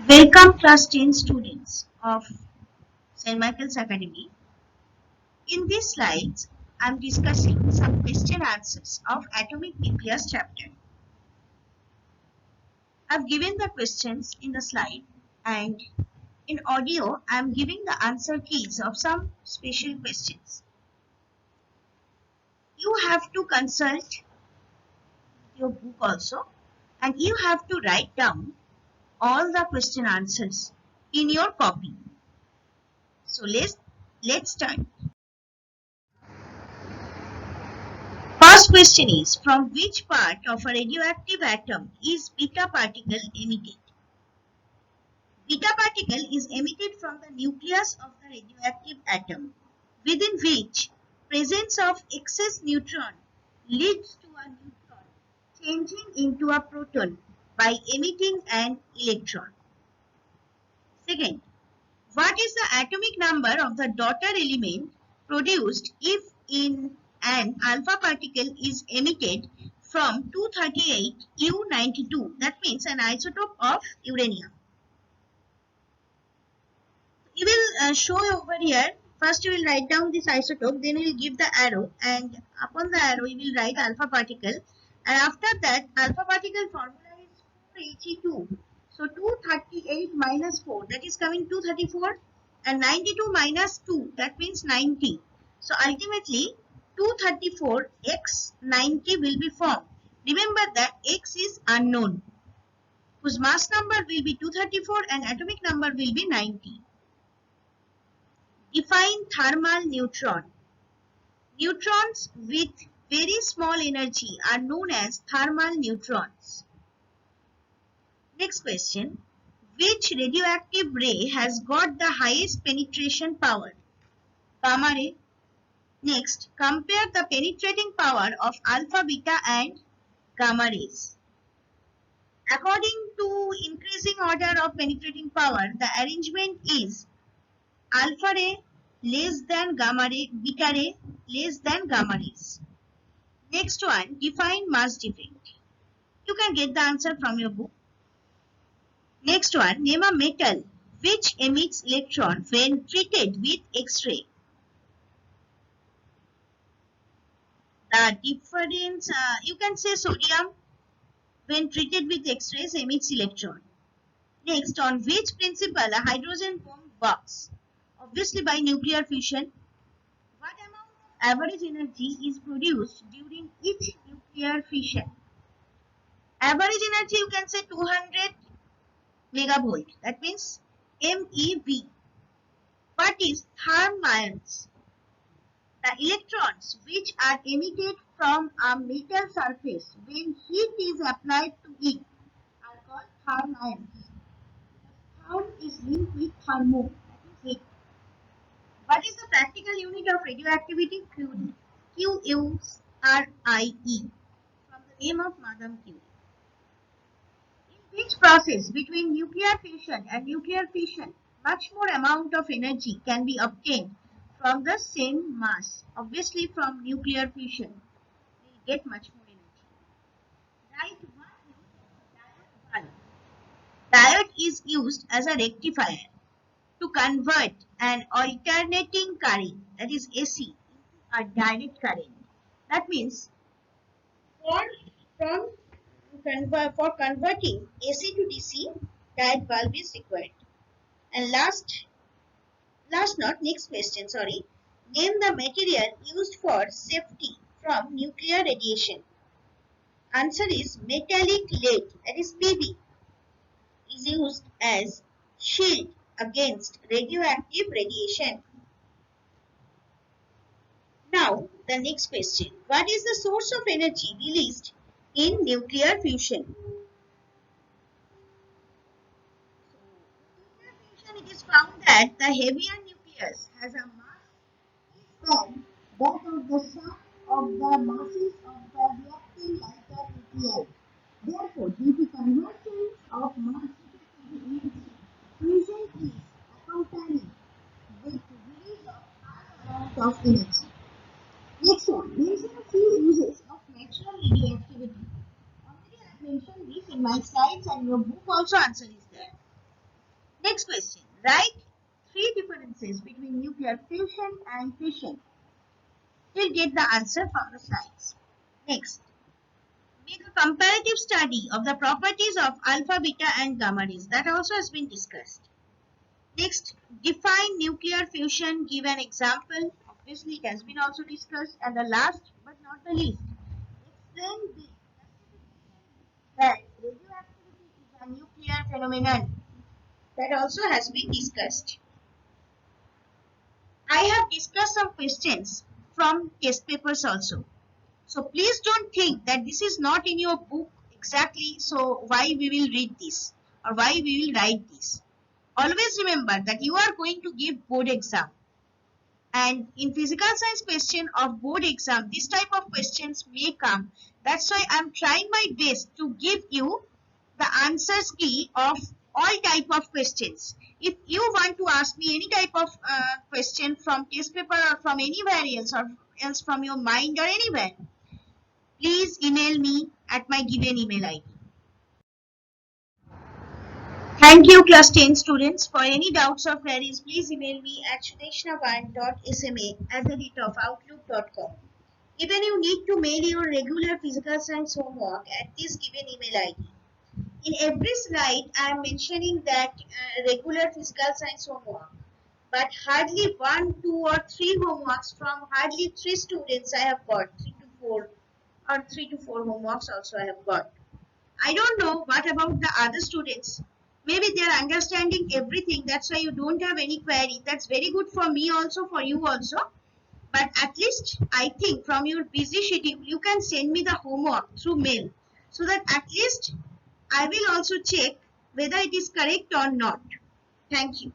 Welcome class 10 students of St. Michael's Academy. In these slides, I am discussing some question answers of atomic nucleus chapter. I have given the questions in the slide and in audio I am giving the answer keys of some special questions. You have to consult your book also and you have to write down all the question answers in your copy. So let's start. First question is, from which part of a radioactive atom is beta particle emitted? Beta particle is emitted from the nucleus of the radioactive atom, within which presence of excess neutron leads to a neutron changing into a proton by emitting an electron. Second, what is the atomic number of the daughter element produced if in an alpha particle is emitted from 238 U92? That means an isotope of uranium. You will show over here. First you will write down this isotope, then you will give the arrow, and upon the arrow you will write alpha particle, and after that alpha particle formula is 4He2. So 238 minus 4, that is coming 234, and 92 minus 2, that means 90. So ultimately 234 x 90 will be formed. Remember that x is unknown, whose mass number will be 234 and atomic number will be 90. Define thermal neutron. Neutrons with very small energy are known as thermal neutrons. Next question. Which radioactive ray has got the highest penetration power? Gamma ray. Next, compare the penetrating power of alpha, beta and gamma rays. According to increasing order of penetrating power, the arrangement is alpha ray less than gamma ray, beta ray less than gamma rays. Next one, define mass defect. You can get the answer from your book. Next one, name a metal which emits electron when treated with X-ray. The difference, you can say sodium when treated with X-rays emits electron. Next, on which principle a hydrogen bomb works? Obviously by nuclear fission. What amount of average energy is produced during each nuclear fission? Average energy you can say 200 megavolt. That means MeV. What is thermions? The electrons which are emitted from a metal surface when heat is applied to it are called thermions. Therm is linked with thermo, that is heat. What is the practical unit of radioactivity? Curie. Q-U-R-I-E, from the name of Madame Curie. In which process between nuclear fission and nuclear fission, much more amount of energy can be obtained from the same mass? Obviously from nuclear fission, we get much more energy. Write one use of diode bulb. Diode is used as a rectifier to convert an alternating current, that is AC, into a direct current. That means for converting AC to DC, diode bulb is required. And next question, sorry. Name the material used for safety from nuclear radiation. Answer is metallic lead, that is PB, is used as shield against radioactive radiation. Now, the next question. What is the source of energy released in nuclear fusion? In nuclear fusion, it is found that the heavier nucleus has a mass than that of the sum of the masses of the reacting lighter nuclei. Therefore, due to convergence of mass energy, fusion is accompanied with release of high amount of energy. Next one, mention a few uses of natural radioactivity. Already I have mentioned this in my slides and your book also answer is there. Next question. Write three differences between nuclear fusion and fission. You'll get the answer from the slides. Next. Make a comparative study of the properties of alpha, beta and gamma rays. That also has been discussed. Next, define nuclear fusion. Give an example. Obviously, it has been also discussed. And the last but not the least, explain the that radioactivity is a nuclear phenomenon. That also has been discussed. I have discussed some questions from test papers also. So please don't think that this is not in your book exactly, so why we will read this or why we will write this. Always remember that you are going to give board exam. And in physical science question of board exam, this type of questions may come. That's why I'm trying my best to give you the answers key of all type of questions. If you want to ask me any type of question from test paper or from anywhere else or else from your mind or anywhere, please email me at my given email ID. Thank you class 10 students. For any doubts or queries, please email me at shudeshna1.sma@outlook.com. Even you need to mail your regular physical science homework at this given email ID. In every slide, I am mentioning that regular physical science homework, but hardly 1, 2 or 3 homeworks from hardly 3 students I have got, 3 to 4 or 3 to 4 homeworks also I have got. I don't know what about the other students. Maybe they are understanding everything. That's why you don't have any query. That's very good for me also, for you also. But at least I think from your busy schedule, you can send me the homework through mail. So that at least I will also check whether it is correct or not. Thank you.